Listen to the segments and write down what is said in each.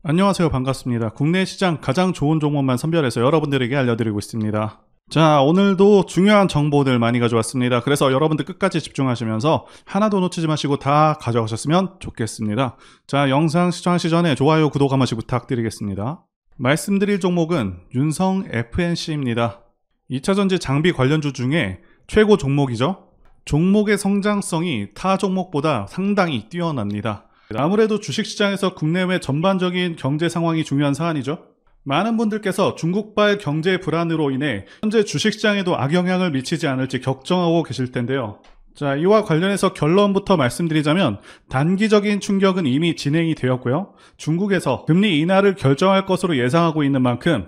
안녕하세요. 반갑습니다. 국내 시장 가장 좋은 종목만 선별해서 여러분들에게 알려드리고 있습니다. 자, 오늘도 중요한 정보들 많이 가져왔습니다. 그래서 여러분들 끝까지 집중하시면서 하나도 놓치지 마시고 다 가져가셨으면 좋겠습니다. 자, 영상 시청하시기 전에 좋아요, 구독 한 번씩 부탁드리겠습니다. 말씀드릴 종목은 윤성 FNC입니다. 2차전지 장비 관련주 중에 최고 종목이죠. 종목의 성장성이 타 종목보다 상당히 뛰어납니다. 아무래도 주식시장에서 국내외 전반적인 경제 상황이 중요한 사안이죠. 많은 분들께서 중국발 경제 불안으로 인해 현재 주식시장에도 악영향을 미치지 않을지 걱정하고 계실 텐데요. 자, 이와 관련해서 결론부터 말씀드리자면 단기적인 충격은 이미 진행이 되었고요. 중국에서 금리 인하를 결정할 것으로 예상하고 있는 만큼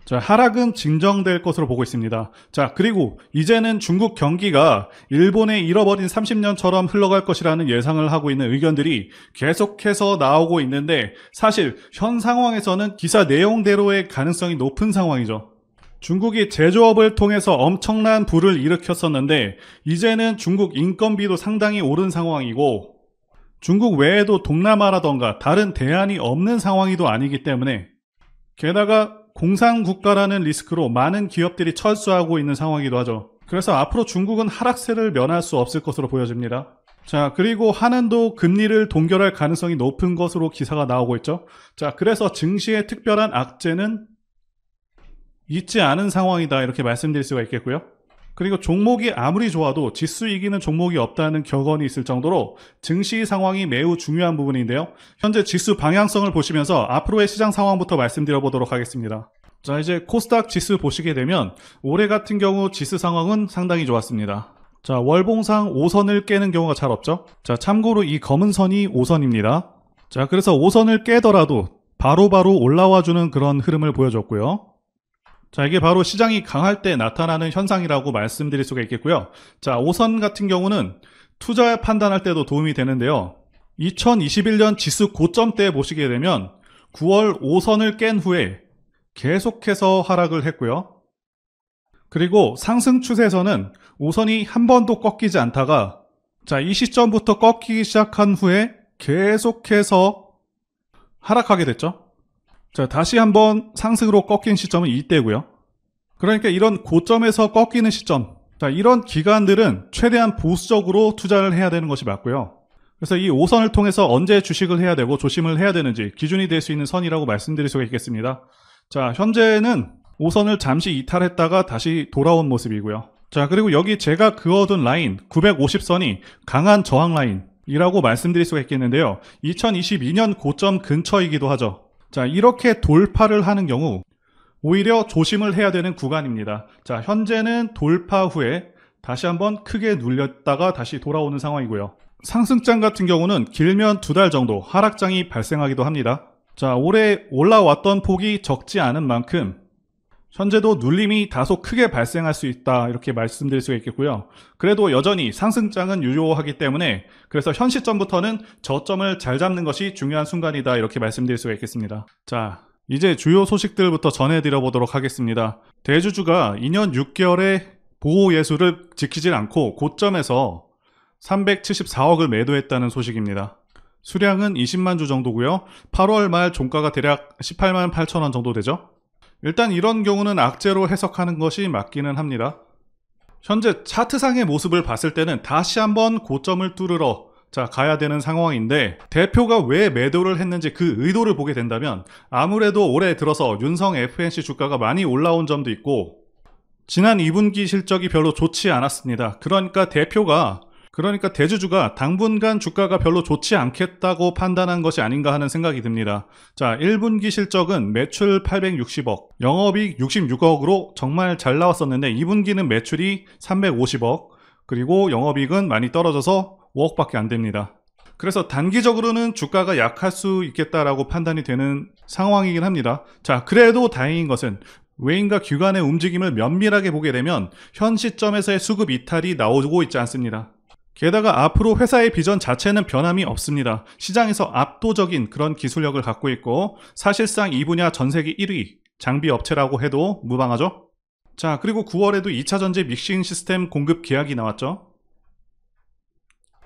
자, 하락은 진정될 것으로 보고 있습니다. 자, 그리고 이제는 중국 경기가 일본의 잃어버린 30년처럼 흘러갈 것이라는 예상을 하고 있는 의견들이 계속해서 나오고 있는데 사실 현 상황에서는 기사 내용대로의 가능성이 높은 상황이죠. 중국이 제조업을 통해서 엄청난 부를 일으켰었는데 이제는 중국 인건비도 상당히 오른 상황이고 중국 외에도 동남아라던가 다른 대안이 없는 상황이도 아니기 때문에 게다가 공산국가라는 리스크로 많은 기업들이 철수하고 있는 상황이기도 하죠. 그래서 앞으로 중국은 하락세를 면할 수 없을 것으로 보여집니다. 자, 그리고 한은도 금리를 동결할 가능성이 높은 것으로 기사가 나오고 있죠. 자, 그래서 증시의 특별한 악재는 있지 않은 상황이다 이렇게 말씀드릴 수가 있겠고요. 그리고 종목이 아무리 좋아도 지수 이기는 종목이 없다는 격언이 있을 정도로 증시 상황이 매우 중요한 부분인데요. 현재 지수 방향성을 보시면서 앞으로의 시장 상황부터 말씀드려 보도록 하겠습니다. 자, 이제 코스닥 지수 보시게 되면 올해 같은 경우 지수 상황은 상당히 좋았습니다. 자, 월봉상 5선을 깨는 경우가 잘 없죠. 자, 참고로 이 검은 선이 5선입니다. 자, 그래서 5선을 깨더라도 바로바로 올라와주는 그런 흐름을 보여줬고요. 자, 이게 바로 시장이 강할 때 나타나는 현상이라고 말씀드릴 수가 있겠고요. 자, 5선 같은 경우는 투자 판단할 때도 도움이 되는데요. 2021년 지수 고점 때 보시게 되면 9월 5선을 깬 후에 계속해서 하락을 했고요. 그리고 상승 추세에서는 5선이 한 번도 꺾이지 않다가 자, 이 시점부터 꺾이기 시작한 후에 계속해서 하락하게 됐죠. 자, 다시 한번 상승으로 꺾인 시점은 이때고요. 그러니까 이런 고점에서 꺾이는 시점, 자, 이런 기간들은 최대한 보수적으로 투자를 해야 되는 것이 맞고요. 그래서 이 5선을 통해서 언제 주식을 해야 되고 조심을 해야 되는지 기준이 될 수 있는 선이라고 말씀드릴 수가 있겠습니다. 자, 현재는 5선을 잠시 이탈했다가 다시 돌아온 모습이고요. 자, 그리고 여기 제가 그어둔 라인 950선이 강한 저항 라인이라고 말씀드릴 수가 있겠는데요. 2022년 고점 근처이기도 하죠. 자, 이렇게 돌파를 하는 경우 오히려 조심을 해야 되는 구간입니다. 자, 현재는 돌파 후에 다시 한번 크게 눌렸다가 다시 돌아오는 상황이고요. 상승장 같은 경우는 길면 2달 정도 하락장이 발생하기도 합니다. 자, 올해 올라왔던 폭이 적지 않은 만큼 현재도 눌림이 다소 크게 발생할 수 있다 이렇게 말씀드릴 수가 있겠고요. 그래도 여전히 상승장은 유효하기 때문에 그래서 현 시점부터는 저점을 잘 잡는 것이 중요한 순간이다 이렇게 말씀드릴 수가 있겠습니다. 자, 이제 주요 소식들부터 전해드려 보도록 하겠습니다. 대주주가 2년 6개월의 보호 예수를 지키질 않고 고점에서 374억을 매도했다는 소식입니다. 수량은 20만 주 정도고요. 8월 말 종가가 대략 18만 8천 원 정도 되죠. 일단 이런 경우는 악재로 해석하는 것이 맞기는 합니다. 현재 차트상의 모습을 봤을 때는 다시 한번 고점을 뚫으러 가야 되는 상황인데 대표가 왜 매도를 했는지 그 의도를 보게 된다면 아무래도 올해 들어서 윤성 FNC 주가가 많이 올라온 점도 있고 지난 2분기 실적이 별로 좋지 않았습니다. 그러니까 대주주가 당분간 주가가 별로 좋지 않겠다고 판단한 것이 아닌가 하는 생각이 듭니다. 자, 1분기 실적은 매출 860억, 영업이익 66억으로 정말 잘 나왔었는데 2분기는 매출이 350억, 그리고 영업이익은 많이 떨어져서 5억밖에 안 됩니다. 그래서 단기적으로는 주가가 약할 수 있겠다라고 판단이 되는 상황이긴 합니다. 자, 그래도 다행인 것은 외인과 기관의 움직임을 면밀하게 보게 되면 현 시점에서의 수급 이탈이 나오고 있지 않습니다. 게다가 앞으로 회사의 비전 자체는 변함이 없습니다. 시장에서 압도적인 그런 기술력을 갖고 있고 사실상 이 분야 전세계 1위 장비 업체라고 해도 무방하죠. 자, 그리고 9월에도 2차전지 믹싱 시스템 공급 계약이 나왔죠.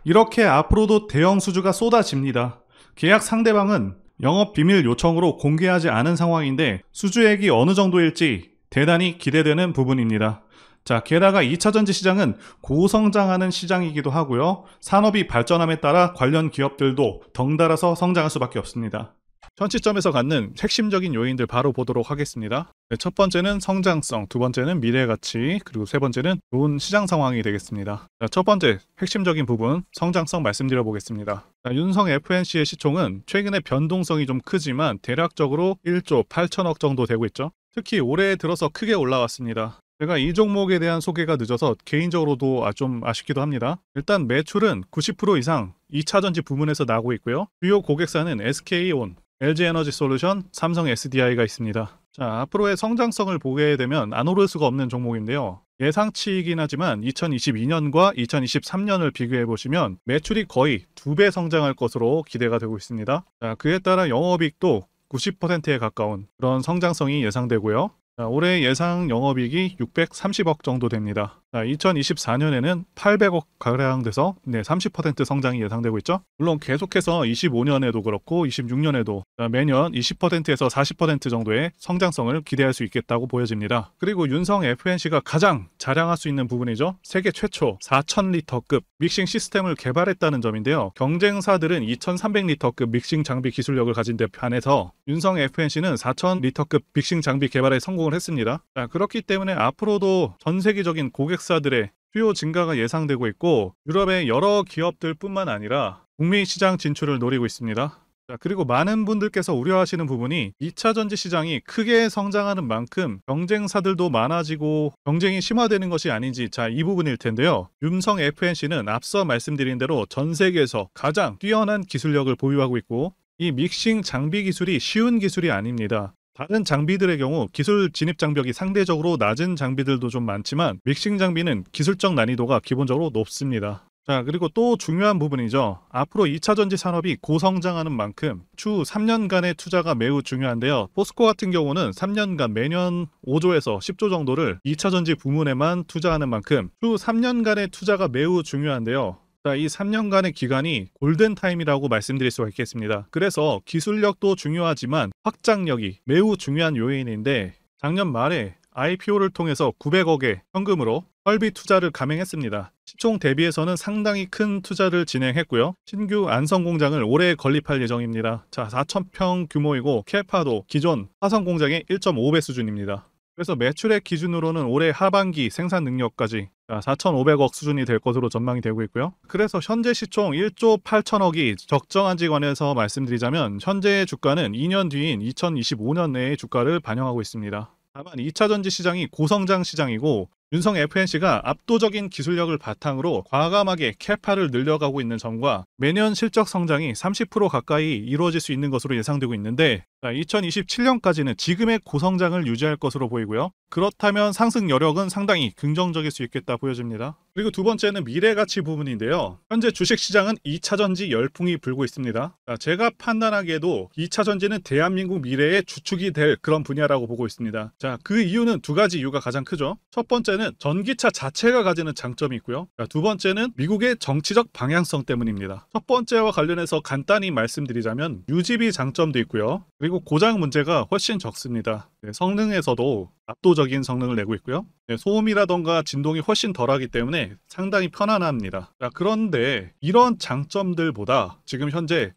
이렇게 앞으로도 대형 수주가 쏟아집니다. 계약 상대방은 영업 비밀 요청으로 공개하지 않은 상황인데 수주액이 어느 정도일지 대단히 기대되는 부분입니다. 자, 게다가 2차전지 시장은 고성장하는 시장이기도 하고요. 산업이 발전함에 따라 관련 기업들도 덩달아서 성장할 수밖에 없습니다. 현 시점에서 갖는 핵심적인 요인들 바로 보도록 하겠습니다. 네, 첫 번째는 성장성, 두 번째는 미래 가치, 그리고 세 번째는 좋은 시장 상황이 되겠습니다. 자, 첫 번째 핵심적인 부분 성장성 말씀드려 보겠습니다. 자, 윤성 FNC의 시총은 최근에 변동성이 좀 크지만 대략적으로 1조 8천억 정도 되고 있죠. 특히 올해 들어서 크게 올라왔습니다. 제가 이 종목에 대한 소개가 늦어서 개인적으로도 좀 아쉽기도 합니다. 일단 매출은 90% 이상 2차전지 부문에서 나고 있고요. 주요 고객사는 SK온, LG에너지솔루션, 삼성 SDI가 있습니다. 자, 앞으로의 성장성을 보게 되면 안 오를 수가 없는 종목인데요. 예상치이긴 하지만 2022년과 2023년을 비교해 보시면 매출이 거의 2배 성장할 것으로 기대가 되고 있습니다. 자, 그에 따라 영업이익도 90%에 가까운 그런 성장성이 예상되고요. 자, 올해 예상 영업이익이 630억 정도 됩니다. 자, 2024년에는 800억 가량 돼서 30% 성장이 예상되고 있죠. 물론 계속해서 25년에도 그렇고 26년에도 매년 20%에서 40% 정도의 성장성을 기대할 수 있겠다고 보여집니다. 그리고 윤성 FNC가 가장 자랑할 수 있는 부분이죠. 세계 최초 4000리터급 믹싱 시스템을 개발했다는 점인데요. 경쟁사들은 2300리터급 믹싱 장비 기술력을 가진 데 반해서 윤성 FNC는 4000리터급 믹싱 장비 개발에 성공을 했습니다. 자, 그렇기 때문에 앞으로도 전 세계적인 고객사들의 수요 증가가 예상되고 있고 유럽의 여러 기업들 뿐만 아니라 북미 시장 진출을 노리고 있습니다. 자, 그리고 많은 분들께서 우려하시는 부분이 2차전지 시장이 크게 성장하는 만큼 경쟁사들도 많아지고 경쟁이 심화되는 것이 아닌지, 자, 이 부분일 텐데요. 윤성 FNC는 앞서 말씀드린 대로 전 세계에서 가장 뛰어난 기술력을 보유하고 있고 이 믹싱 장비 기술이 쉬운 기술이 아닙니다. 다른 장비들의 경우 기술 진입 장벽이 상대적으로 낮은 장비들도 좀 많지만 믹싱 장비는 기술적 난이도가 기본적으로 높습니다. 자, 그리고 또 중요한 부분이죠. 앞으로 2차전지 산업이 고성장하는 만큼 추후 3년간의 투자가 매우 중요한데요. 포스코 같은 경우는 3년간 매년 5조에서 10조 정도를 2차전지 부문에만 투자하는 만큼 추후 3년간의 투자가 매우 중요한데요. 자, 이 3년간의 기간이 골든타임이라고 말씀드릴 수가 있겠습니다. 그래서 기술력도 중요하지만 확장력이 매우 중요한 요인인데 작년 말에 IPO를 통해서 900억의 현금으로 설비 투자를 감행했습니다. 시총 대비해서는 상당히 큰 투자를 진행했고요. 신규 안성 공장을 올해 건립할 예정입니다. 자, 4,000평 규모이고 캐파도 기존 화성 공장의 1.5배 수준입니다. 그래서 매출액 기준으로는 올해 하반기 생산 능력까지 4,500억 수준이 될 것으로 전망이 되고 있고요. 그래서 현재 시총 1조 8천억이 적정한지 관해서 말씀드리자면 현재의 주가는 2년 뒤인 2025년 내의 주가를 반영하고 있습니다. 다만 2차전지 시장이 고성장 시장이고 윤성 FNC가 압도적인 기술력을 바탕으로 과감하게 캐파를 늘려가고 있는 점과 매년 실적 성장이 30% 가까이 이루어질 수 있는 것으로 예상되고 있는데 2027년까지는 지금의 고성장을 유지할 것으로 보이고요. 그렇다면 상승 여력은 상당히 긍정적일 수 있겠다 보여집니다. 그리고 두 번째는 미래 가치 부분인데요. 현재 주식시장은 2차전지 열풍이 불고 있습니다. 제가 판단하기에도 2차전지는 대한민국 미래의 주축이 될 그런 분야라고 보고 있습니다. 자, 그 이유는 두 가지 이유가 가장 크죠. 첫 번째는 전기차 자체가 가지는 장점이 있고요. 두 번째는 미국의 정치적 방향성 때문입니다. 첫 번째와 관련해서 간단히 말씀드리자면 유지비 장점도 있고요. 그리고 고장 문제가 훨씬 적습니다. 성능에서도 압도적인 성능을 내고 있고요. 소음이라던가 진동이 훨씬 덜하기 때문에 상당히 편안합니다. 자, 그런데 이런 장점들보다 지금 현재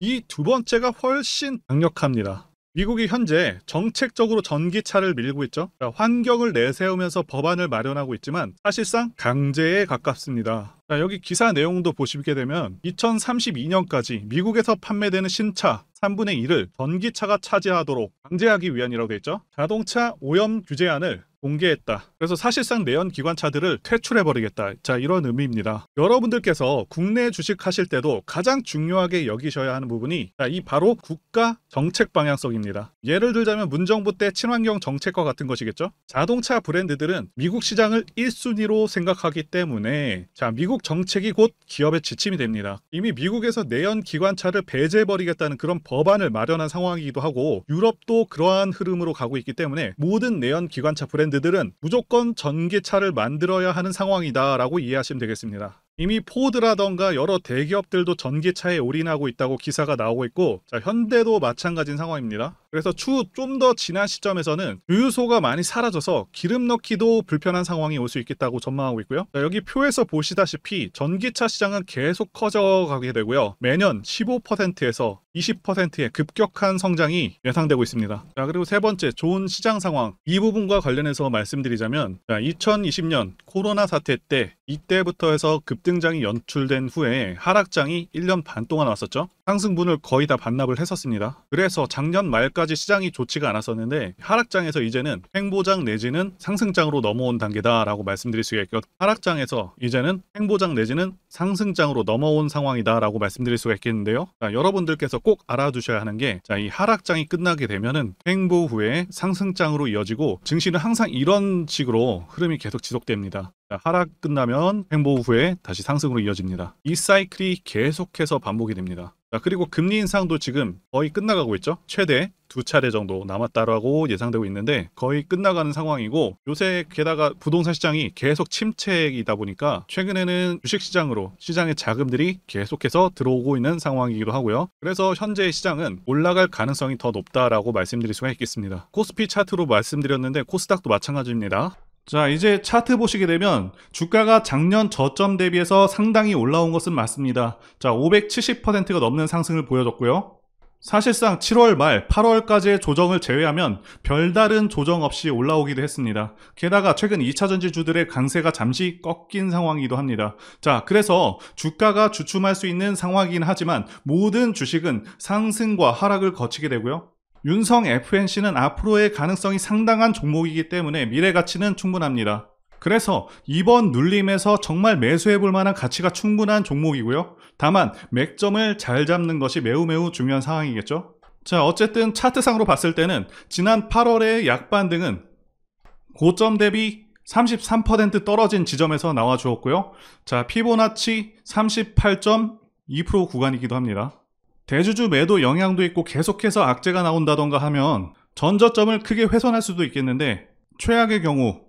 이 두 번째가 훨씬 강력합니다. 미국이 현재 정책적으로 전기차를 밀고 있죠. 자, 환경을 내세우면서 법안을 마련하고 있지만 사실상 강제에 가깝습니다. 자, 여기 기사 내용도 보시게 되면 2032년까지 미국에서 판매되는 신차 3분의 1을 전기차가 차지하도록 강제하기 위한이라고 되어 있죠. 자동차 오염 규제안을 공개했다. 그래서 사실상 내연 기관차들을 퇴출해버리겠다. 자, 이런 의미입니다. 여러분들께서 국내 주식하실 때도 가장 중요하게 여기셔야 하는 부분이 이 바로 국가 정책 방향성입니다. 예를 들자면 문정부 때 친환경 정책과 같은 것이겠죠. 자동차 브랜드들은 미국 시장을 1순위로 생각하기 때문에 자, 미국 정책이 곧 기업의 지침이 됩니다. 이미 미국에서 내연 기관차를 배제해버리겠다는 그런 법안을 마련한 상황이기도 하고 유럽도 그러한 흐름으로 가고 있기 때문에 모든 내연 기관차 브랜드들은 무조건 전기차를 만들어야 하는 상황이다 라고 이해하시면 되겠습니다. 이미 포드라던가 여러 대기업들도 전기차에 올인하고 있다고 기사가 나오고 있고, 자, 현대도 마찬가지인 상황입니다. 그래서 추후 좀 더 지난 시점에서는 주유소가 많이 사라져서 기름 넣기도 불편한 상황이 올 수 있겠다고 전망하고 있고요. 자, 여기 표에서 보시다시피 전기차 시장은 계속 커져가게 되고요. 매년 15%에서 20%의 급격한 성장이 예상되고 있습니다. 자, 그리고 세 번째, 좋은 시장 상황. 이 부분과 관련해서 말씀드리자면, 자, 2020년 코로나 사태 때 이때부터 해서 급등장이 연출된 후에 하락장이 1년 반 동안 왔었죠. 상승분을 거의 다 반납을 했었습니다. 그래서 작년 말까지 시장이 좋지가 않았었는데 하락장에서 이제는 횡보장 내지는 상승장으로 넘어온 단계다라고 말씀드릴 수가 있고, 하락장에서 이제는 횡보장 내지는 상승장으로 넘어온 상황이다라고 말씀드릴 수가 있겠는데요. 자, 여러분들께서 꼭 알아두셔야 하는 게, 자, 이 하락장이 끝나게 되면은 횡보 후에 상승장으로 이어지고 증시는 항상 이런 식으로 흐름이 계속 지속됩니다. 자, 하락 끝나면 횡보 후에 다시 상승으로 이어집니다. 이 사이클이 계속해서 반복이 됩니다. 자, 그리고 금리 인상도 지금 거의 끝나가고 있죠. 최대 2차례 정도 남았다라고 예상되고 있는데 거의 끝나가는 상황이고, 요새 게다가 부동산 시장이 계속 침체이다 보니까 최근에는 주식시장으로 시장의 자금들이 계속해서 들어오고 있는 상황이기도 하고요. 그래서 현재 시장은 올라갈 가능성이 더 높다라고 말씀드릴 수가 있겠습니다. 코스피 차트로 말씀드렸는데 코스닥도 마찬가지입니다. 자, 이제 차트 보시게 되면 주가가 작년 저점 대비해서 상당히 올라온 것은 맞습니다. 자, 570%가 넘는 상승을 보여줬고요. 사실상 7월 말 8월까지의 조정을 제외하면 별다른 조정 없이 올라오기도 했습니다. 게다가 최근 2차전지주들의 강세가 잠시 꺾인 상황이기도 합니다. 자, 그래서 주가가 주춤할 수 있는 상황이긴 하지만 모든 주식은 상승과 하락을 거치게 되고요. 윤성 FNC는 앞으로의 가능성이 상당한 종목이기 때문에 미래 가치는 충분합니다. 그래서 이번 눌림에서 정말 매수해볼 만한 가치가 충분한 종목이고요. 다만 맥점을 잘 잡는 것이 매우 중요한 상황이겠죠. 자, 어쨌든 차트상으로 봤을 때는 지난 8월의 약반등은 고점 대비 33% 떨어진 지점에서 나와 주었고요. 자, 피보나치 38.2% 구간이기도 합니다. 대주주 매도 영향도 있고 계속해서 악재가 나온다던가 하면 전저점을 크게 훼손할 수도 있겠는데, 최악의 경우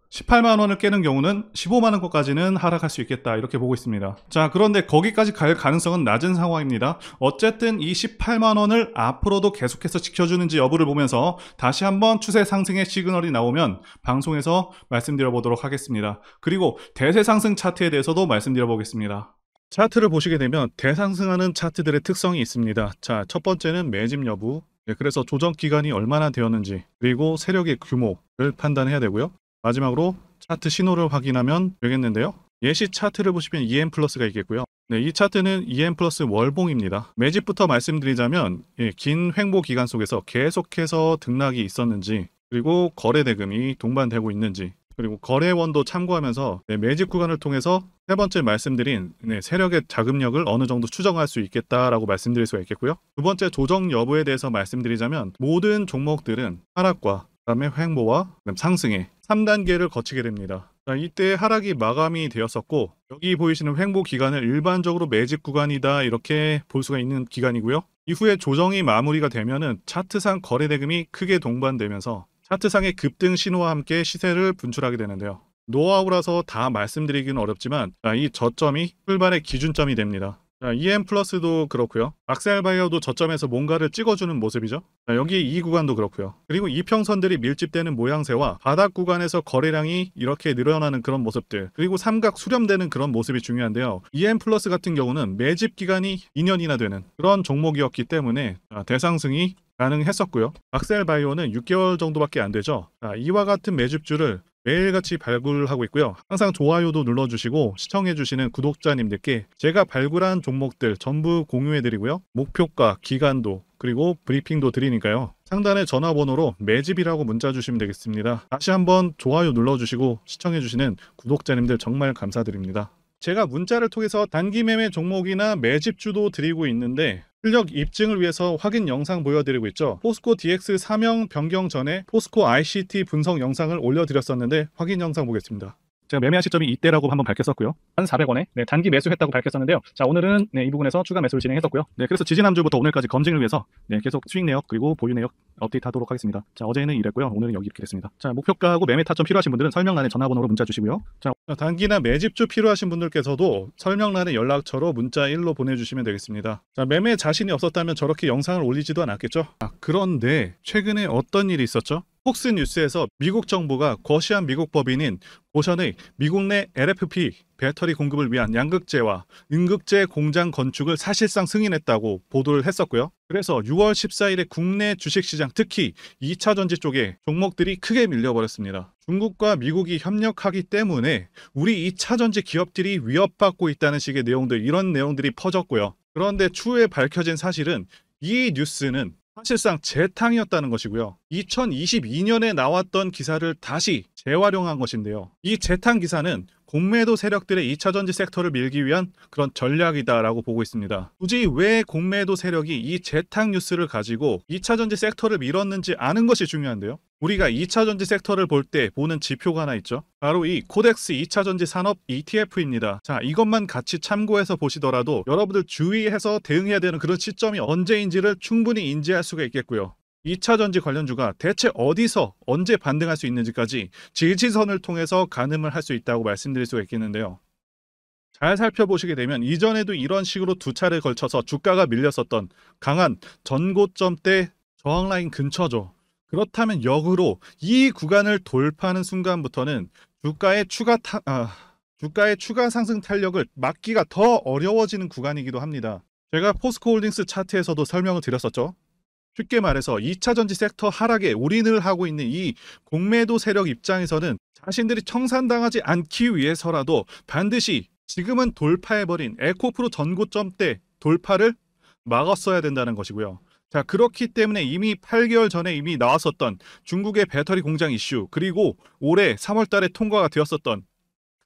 18만원을 깨는 경우는 15만원까지는 하락할 수 있겠다, 이렇게 보고 있습니다. 자, 그런데 거기까지 갈 가능성은 낮은 상황입니다. 어쨌든 이 18만원을 앞으로도 계속해서 지켜주는지 여부를 보면서 다시 한번 추세 상승의 시그널이 나오면 방송에서 말씀드려 보도록 하겠습니다. 그리고 대세 상승 차트에 대해서도 말씀드려 보겠습니다. 차트를 보시게 되면 대상승하는 차트들의 특성이 있습니다. 자, 첫 번째는 매집 여부, 그래서 조정 기간이 얼마나 되었는지, 그리고 세력의 규모를 판단해야 되고요. 마지막으로 차트 신호를 확인하면 되겠는데요. 예시 차트를 보시면 EM 플러스가 있겠고요. 네, 이 차트는 EM 플러스 월봉입니다. 매집부터 말씀드리자면 긴 횡보 기간 속에서 계속해서 등락이 있었는지, 그리고 거래 대금이 동반되고 있는지, 그리고 거래원도 참고하면서 매집 구간을 통해서 세 번째 말씀드린 세력의 자금력을 어느 정도 추정할 수 있겠다라고 말씀드릴 수가 있겠고요. 두 번째, 조정 여부에 대해서 말씀드리자면 모든 종목들은 하락과 그다음에 횡보와 그다음 상승의 3단계를 거치게 됩니다. 자, 이때 하락이 마감이 되었었고, 여기 보이시는 횡보 기간을 일반적으로 매집 구간이다, 이렇게 볼 수가 있는 기간이고요. 이후에 조정이 마무리가 되면은 차트상 거래 대금이 크게 동반되면서 차트상의 급등 신호와 함께 시세를 분출하게 되는데요. 노하우라서 다 말씀드리기는 어렵지만, 이 저점이 출발의 기준점이 됩니다. 자, EM 플러스도 그렇고요. 악셀바이어도 저점에서 뭔가를 찍어주는 모습이죠. 자, 여기 이 구간도 그렇고요. 그리고 이평선들이 밀집되는 모양새와 바닥 구간에서 거래량이 이렇게 늘어나는 그런 모습들, 그리고 삼각 수렴되는 그런 모습이 중요한데요. EM 플러스 같은 경우는 매집 기간이 2년이나 되는 그런 종목이었기 때문에 대상승이 가능했었고요. 악셀바이오는 6개월 정도밖에 안 되죠. 자, 이와 같은 매집주를 매일같이 발굴하고 있고요. 항상 좋아요도 눌러주시고 시청해주시는 구독자님들께 제가 발굴한 종목들 전부 공유해드리고요. 목표가, 기간도, 그리고 브리핑도 드리니까요. 상단의 전화번호로 매집이라고 문자 주시면 되겠습니다. 다시 한번 좋아요 눌러주시고 시청해주시는 구독자님들 정말 감사드립니다. 제가 문자를 통해서 단기 매매 종목이나 매집주도 드리고 있는데 실력 입증을 위해서 확인 영상 보여드리고 있죠. 포스코 DX 사명 변경 전에 포스코 ICT 분석 영상을 올려드렸었는데 확인 영상 보겠습니다. 제가 매매한 시점이 이때라고 한번 밝혔었고요. 1,400원에 단기 매수했다고 밝혔었는데요. 자, 오늘은 이 부분에서 추가 매수를 진행했었고요. 그래서 지지난주부터 오늘까지 검증을 위해서 계속 수익 내역 그리고 보유 내역 업데이트하도록 하겠습니다. 자, 어제는 이랬고요. 오늘은 여기 이렇게 됐습니다. 자, 목표가하고 매매 타점 필요하신 분들은 설명란에 전화번호로 문자 주시고요. 자, 단기나 매집주 필요하신 분들께서도 설명란에 연락처로 문자 1로 보내주시면 되겠습니다. 자, 매매 자신이 없었다면 저렇게 영상을 올리지도 않았겠죠. 그런데 최근에 어떤 일이 있었죠? 폭스뉴스에서 미국 정부가 거시한 미국 법인인 고션의 미국 내 LFP 배터리 공급을 위한 양극재와 음극재 공장 건축을 사실상 승인했다고 보도를 했었고요. 그래서 6월 14일에 국내 주식시장 특히 2차전지 쪽에 종목들이 크게 밀려버렸습니다. 중국과 미국이 협력하기 때문에 우리 2차전지 기업들이 위협받고 있다는 식의 내용들, 이런 내용들이 퍼졌고요. 그런데 추후에 밝혀진 사실은 이 뉴스는 사실상 재탕이었다는 것이고요. 2022년에 나왔던 기사를 다시 재활용한 것인데요. 이 재탕 기사는 공매도 세력들의 2차전지 섹터를 밀기 위한 그런 전략이다라고 보고 있습니다. 굳이 왜 공매도 세력이 이 재탕 뉴스를 가지고 2차전지 섹터를 밀었는지 아는 것이 중요한데요. 우리가 2차전지 섹터를 볼 때 보는 지표가 하나 있죠. 바로 이 코덱스 2차전지 산업 ETF입니다. 자, 이것만 같이 참고해서 보시더라도 여러분들 주의해서 대응해야 되는 그런 시점이 언제인지를 충분히 인지할 수가 있겠고요. 2차전지 관련주가 대체 어디서 언제 반등할 수 있는지까지 지지선을 통해서 가늠을 할 수 있다고 말씀드릴 수가 있겠는데요. 잘 살펴보시게 되면 이전에도 이런 식으로 두 차례에 걸쳐서 주가가 밀렸었던 강한 전고점대 저항라인 근처죠. 그렇다면 역으로 이 구간을 돌파하는 순간부터는 주가의 추가 상승 탄력을 막기가 더 어려워지는 구간이기도 합니다. 제가 포스코홀딩스 차트에서도 설명을 드렸었죠. 쉽게 말해서 2차전지 섹터 하락에 올인을 하고 있는 이 공매도 세력 입장에서는 자신들이 청산당하지 않기 위해서라도 반드시 지금은 돌파해버린 에코프로 전고점대 돌파를 막았어야 된다는 것이고요. 자, 그렇기 때문에 이미 8개월 전에 이미 나왔었던 중국의 배터리 공장 이슈, 그리고 올해 3월 달에 통과가 되었었던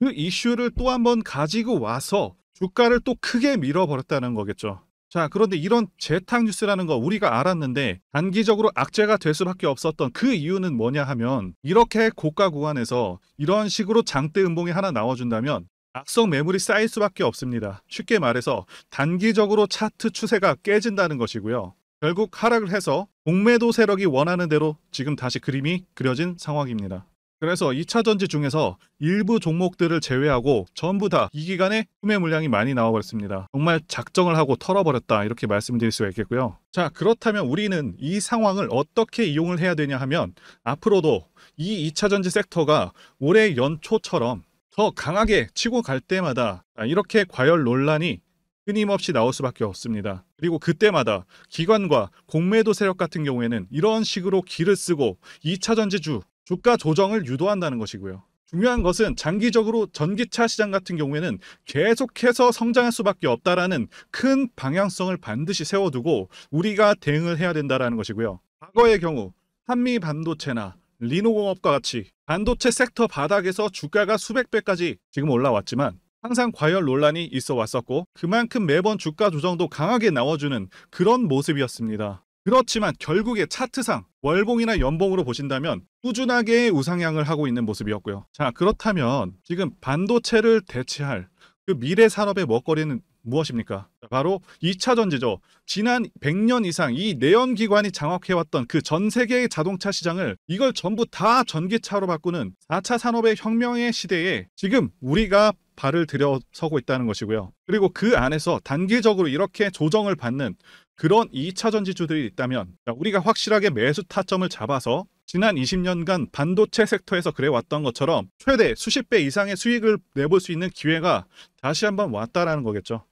그 이슈를 또 한 번 가지고 와서 주가를 또 크게 밀어버렸다는 거겠죠. 자, 그런데 이런 재탕 뉴스라는 거 우리가 알았는데 단기적으로 악재가 될 수밖에 없었던 그 이유는 뭐냐 하면, 이렇게 고가 구간에서 이런 식으로 장대 음봉이 하나 나와준다면 악성 매물이 쌓일 수밖에 없습니다. 쉽게 말해서 단기적으로 차트 추세가 깨진다는 것이고요. 결국 하락을 해서 공매도 세력이 원하는 대로 지금 다시 그림이 그려진 상황입니다. 그래서 2차전지 중에서 일부 종목들을 제외하고 전부 다 이 기간에 구매 물량이 많이 나와버렸습니다. 정말 작정을 하고 털어버렸다, 이렇게 말씀드릴 수가 있겠고요. 자, 그렇다면 우리는 이 상황을 어떻게 이용을 해야 되냐 하면, 앞으로도 이 2차전지 섹터가 올해 연초처럼 더 강하게 치고 갈 때마다 이렇게 과열 논란이 끊임없이 나올 수밖에 없습니다. 그리고 그때마다 기관과 공매도 세력 같은 경우에는 이런 식으로 기를 쓰고 2차전지주 주가 조정을 유도한다는 것이고요. 중요한 것은 장기적으로 전기차 시장 같은 경우에는 계속해서 성장할 수밖에 없다라는 큰 방향성을 반드시 세워두고 우리가 대응을 해야 된다는 것이고요. 과거의 경우 한미 반도체나 리노공업과 같이 반도체 섹터 바닥에서 주가가 수백 배까지 지금 올라왔지만 항상 과열 논란이 있어 왔었고, 그만큼 매번 주가 조정도 강하게 나와주는 그런 모습이었습니다. 그렇지만 결국에 차트상 월봉이나 연봉으로 보신다면 꾸준하게 우상향을 하고 있는 모습이었고요. 자, 그렇다면 지금 반도체를 대체할 그 미래 산업의 먹거리는 무엇입니까? 바로 2차전지죠. 지난 100년 이상 이 내연기관이 장악해왔던 그 전 세계의 자동차 시장을 이걸 전부 다 전기차로 바꾸는 4차 산업의 혁명의 시대에 지금 우리가 발을 들여서고 있다는 것이고요. 그리고 그 안에서 단기적으로 이렇게 조정을 받는 그런 2차전지주들이 있다면 우리가 확실하게 매수 타점을 잡아서 지난 20년간 반도체 섹터에서 그래왔던 것처럼 최대 수십 배 이상의 수익을 내볼 수 있는 기회가 다시 한번 왔다라는 거겠죠.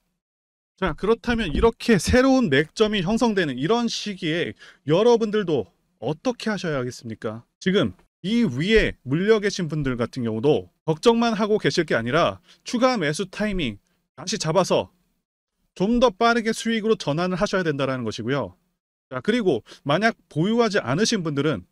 자, 그렇다면 이렇게 새로운 맥점이 형성되는 이런 시기에 여러분들도 어떻게 하셔야겠습니까? 지금 이 위에 물려 계신 분들 같은 경우도 걱정만 하고 계실 게 아니라 추가 매수 타이밍 다시 잡아서 좀 더 빠르게 수익으로 전환을 하셔야 된다는 것이고요. 자, 그리고 만약 보유하지 않으신 분들은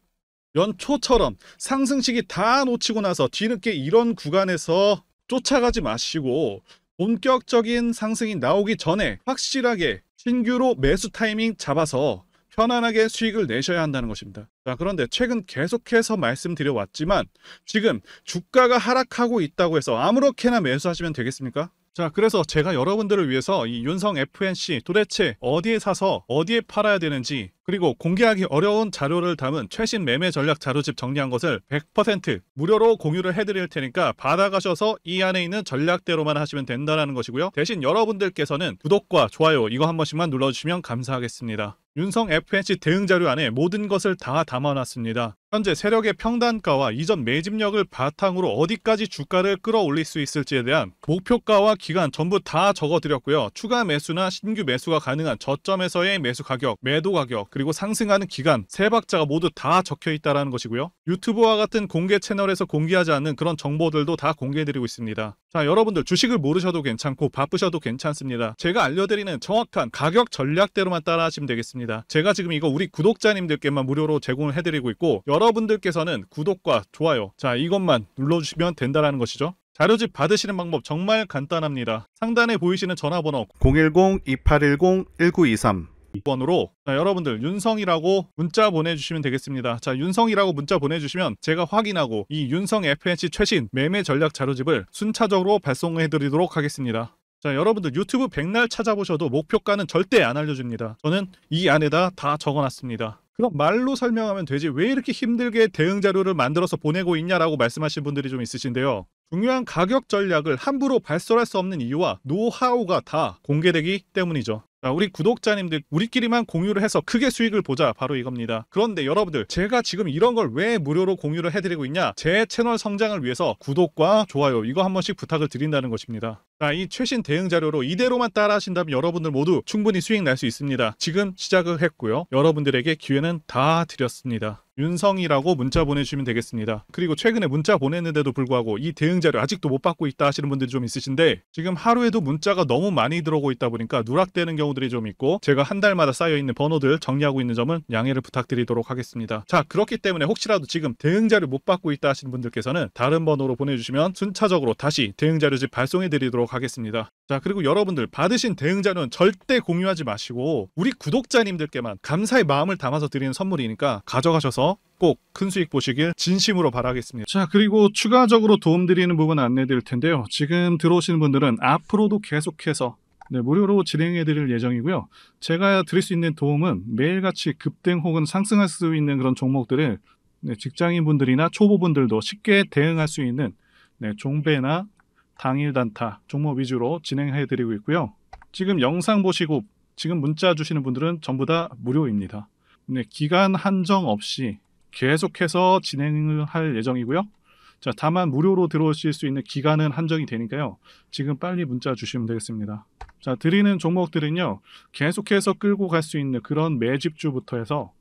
연초처럼 상승시기 다 놓치고 나서 뒤늦게 이런 구간에서 쫓아가지 마시고 본격적인 상승이 나오기 전에 확실하게 신규로 매수 타이밍 잡아서 편안하게 수익을 내셔야 한다는 것입니다. 자, 그런데 최근 계속해서 말씀드려왔지만 지금 주가가 하락하고 있다고 해서 아무렇게나 매수하시면 되겠습니까? 자, 그래서 제가 여러분들을 위해서 이 윤성 FNC 도대체 어디에 사서 어디에 팔아야 되는지, 그리고 공개하기 어려운 자료를 담은 최신 매매 전략 자료집 정리한 것을 100% 무료로 공유를 해드릴 테니까 받아가셔서 이 안에 있는 전략대로만 하시면 된다는 것이고요. 대신 여러분들께서는 구독과 좋아요 이거 한 번씩만 눌러주시면 감사하겠습니다. 윤성 FNC 대응 자료 안에 모든 것을 다 담아놨습니다. 현재 세력의 평단가와 이전 매집력을 바탕으로 어디까지 주가를 끌어올릴 수 있을지에 대한 목표가와 기간 전부 다 적어드렸고요. 추가 매수나 신규 매수가 가능한 저점에서의 매수 가격, 매도 가격, 그리고 상승하는 기간, 세 박자가 모두 다 적혀 있다는 것이고요. 유튜브와 같은 공개 채널에서 공개하지 않는 그런 정보들도 다 공개해드리고 있습니다. 자, 여러분들 주식을 모르셔도 괜찮고 바쁘셔도 괜찮습니다. 제가 알려드리는 정확한 가격 전략대로만 따라하시면 되겠습니다. 제가 지금 이거 우리 구독자님들께만 무료로 제공을 해드리고 있고, 여러분들께서는 구독과 좋아요, 자 이것만 눌러주시면 된다는 것이죠. 자료집 받으시는 방법 정말 간단합니다. 상단에 보이시는 전화번호 010-2810-1923 번으로 여러분들 윤성이라고 문자 보내주시면 되겠습니다. 자, 윤성이라고 문자 보내주시면 제가 확인하고 이 윤성 FNC 최신 매매 전략 자료집을 순차적으로 발송해드리도록 하겠습니다. 자, 여러분들 유튜브 백날 찾아보셔도 목표가는 절대 안 알려줍니다. 저는 이 안에다 다 적어놨습니다. 그럼 말로 설명하면 되지 왜 이렇게 힘들게 대응 자료를 만들어서 보내고 있냐라고 말씀하신 분들이 좀 있으신데요. 중요한 가격 전략을 함부로 발설할 수 없는 이유와 노하우가 다 공개되기 때문이죠. 자, 우리 구독자님들 우리끼리만 공유를 해서 크게 수익을 보자, 바로 이겁니다. 그런데 여러분들 제가 지금 이런 걸 왜 무료로 공유를 해드리고 있냐, 제 채널 성장을 위해서 구독과 좋아요 이거 한 번씩 부탁을 드린다는 것입니다. 자, 이 최신 대응 자료로 이대로만 따라 하신다면 여러분들 모두 충분히 수익 날 수 있습니다. 지금 시작을 했고요. 여러분들에게 기회는 다 드렸습니다. 윤성이라고 문자 보내주시면 되겠습니다. 그리고 최근에 문자 보냈는데도 불구하고 이 대응 자료 아직도 못 받고 있다 하시는 분들이 좀 있으신데, 지금 하루에도 문자가 너무 많이 들어오고 있다 보니까 누락되는 경우들이 좀 있고, 제가 한 달마다 쌓여있는 번호들 정리하고 있는 점은 양해를 부탁드리도록 하겠습니다. 자, 그렇기 때문에 혹시라도 지금 대응 자료 못 받고 있다 하시는 분들께서는 다른 번호로 보내주시면 순차적으로 다시 대응 자료집 발송해드리도록 하겠습니다. 자, 그리고 여러분들 받으신 대응 자료는 절대 공유하지 마시고 우리 구독자님들께만 감사의 마음을 담아서 드리는 선물이니까 가져가셔서 꼭 큰 수익 보시길 진심으로 바라겠습니다. 자, 그리고 추가적으로 도움드리는 부분 안내 드릴 텐데요. 지금 들어오시는 분들은 앞으로도 계속해서 무료로 진행해 드릴 예정이고요. 제가 드릴 수 있는 도움은 매일같이 급등 혹은 상승할 수 있는 그런 종목들을 직장인분들이나 초보분들도 쉽게 대응할 수 있는 종배나 당일 단타 종목 위주로 진행해 드리고 있고요. 지금 영상 보시고 지금 문자 주시는 분들은 전부 다 무료입니다. 기간 한정 없이 계속해서 진행을 할 예정이고요. 자, 다만 무료로 들어오실 수 있는 기간은 한정이 되니까요. 지금 빨리 문자 주시면 되겠습니다. 자, 드리는 종목들은요, 계속해서 끌고 갈 수 있는 그런 매집주부터 해서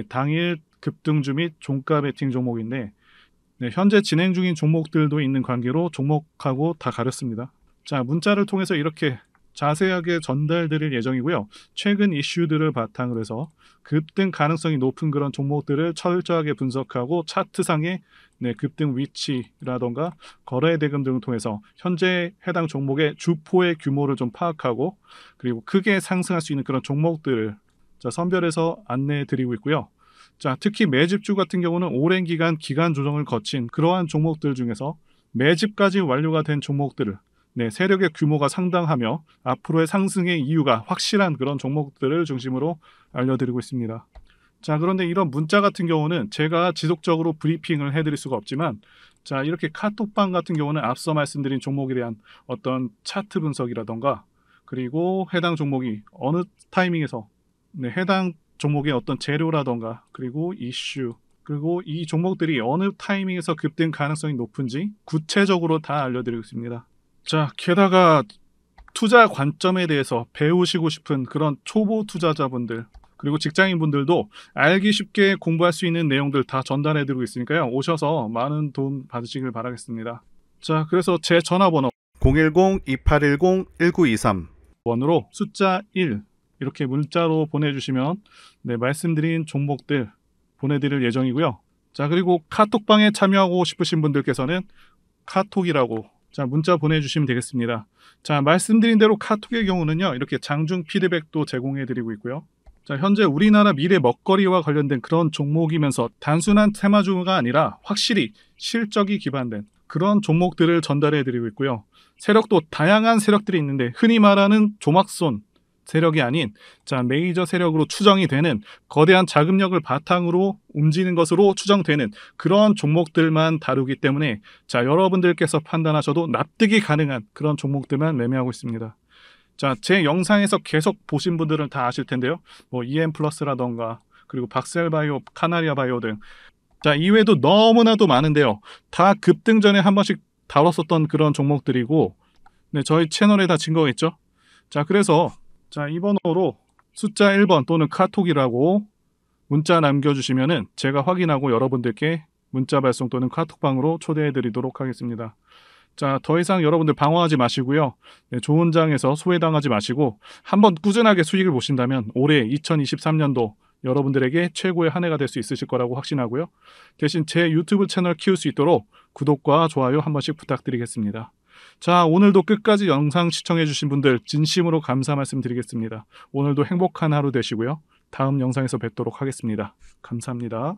당일 급등주 및 종가 베팅 종목인데, 현재 진행 중인 종목들도 있는 관계로 종목하고 다 가렸습니다. 자, 문자를 통해서 이렇게 자세하게 전달드릴 예정이고요. 최근 이슈들을 바탕으로 해서 급등 가능성이 높은 그런 종목들을 철저하게 분석하고 차트상의 급등 위치라던가 거래 대금 등을 통해서 현재 해당 종목의 주포의 규모를 좀 파악하고, 그리고 크게 상승할 수 있는 그런 종목들을 선별해서 안내해 드리고 있고요. 자, 특히 매집주 같은 경우는 오랜 기간 조정을 거친 그러한 종목들 중에서 매집까지 완료가 된 종목들을 세력의 규모가 상당하며 앞으로의 상승의 이유가 확실한 그런 종목들을 중심으로 알려드리고 있습니다. 자, 그런데 이런 문자 같은 경우는 제가 지속적으로 브리핑을 해드릴 수가 없지만, 자, 이렇게 카톡방 같은 경우는 앞서 말씀드린 종목에 대한 어떤 차트 분석이라던가, 그리고 해당 종목이 어느 타이밍에서 해당 종목의 어떤 재료라던가, 그리고 이슈, 그리고 이 종목들이 어느 타이밍에서 급등 가능성이 높은지 구체적으로 다 알려드리고 있습니다. 자, 게다가 투자 관점에 대해서 배우시고 싶은 그런 초보 투자자분들, 그리고 직장인분들도 알기 쉽게 공부할 수 있는 내용들 다 전달해드리고 있으니까요. 오셔서 많은 도움 받으시길 바라겠습니다. 자, 그래서 제 전화번호 010-2810-1923 번으로 숫자 1 이렇게 문자로 보내주시면 말씀드린 종목들 보내드릴 예정이고요. 자, 그리고 카톡방에 참여하고 싶으신 분들께서는 카톡이라고 문자 보내주시면 되겠습니다. 자, 말씀드린 대로 카톡의 경우는요, 이렇게 장중 피드백도 제공해 드리고 있고요. 자, 현재 우리나라 미래 먹거리와 관련된 그런 종목이면서 단순한 테마주가 아니라 확실히 실적이 기반된 그런 종목들을 전달해드리고 있고요. 세력도 다양한 세력들이 있는데 흔히 말하는 조막손 세력이 아닌 메이저 세력으로 추정이 되는 거대한 자금력을 바탕으로 움직이는 것으로 추정되는 그런 종목들만 다루기 때문에 여러분들께서 판단하셔도 납득이 가능한 그런 종목들만 매매하고 있습니다. 제 영상에서 계속 보신 분들은 다 아실 텐데요. EM플러스라던가 그리고 박셀바이오, 카나리아바이오 등 이외에도 너무나도 많은데요. 다 급등 전에 한 번씩 다뤘었던 그런 종목들이고 저희 채널에 다 증거가 있죠. 그래서 이 번호로 숫자 1번 또는 카톡이라고 문자 남겨주시면은 제가 확인하고 여러분들께 문자 발송 또는 카톡방으로 초대해 드리도록 하겠습니다. 더 이상 여러분들 방황하지 마시고요. 좋은 장에서 소외당하지 마시고 한번 꾸준하게 수익을 보신다면 올해 2023년도 여러분들에게 최고의 한 해가 될 수 있으실 거라고 확신하고요. 대신 제 유튜브 채널 키울 수 있도록 구독과 좋아요 한 번씩 부탁드리겠습니다. 오늘도 끝까지 영상 시청해주신 분들 진심으로 감사 말씀드리겠습니다. 오늘도 행복한 하루 되시고요. 다음 영상에서 뵙도록 하겠습니다. 감사합니다.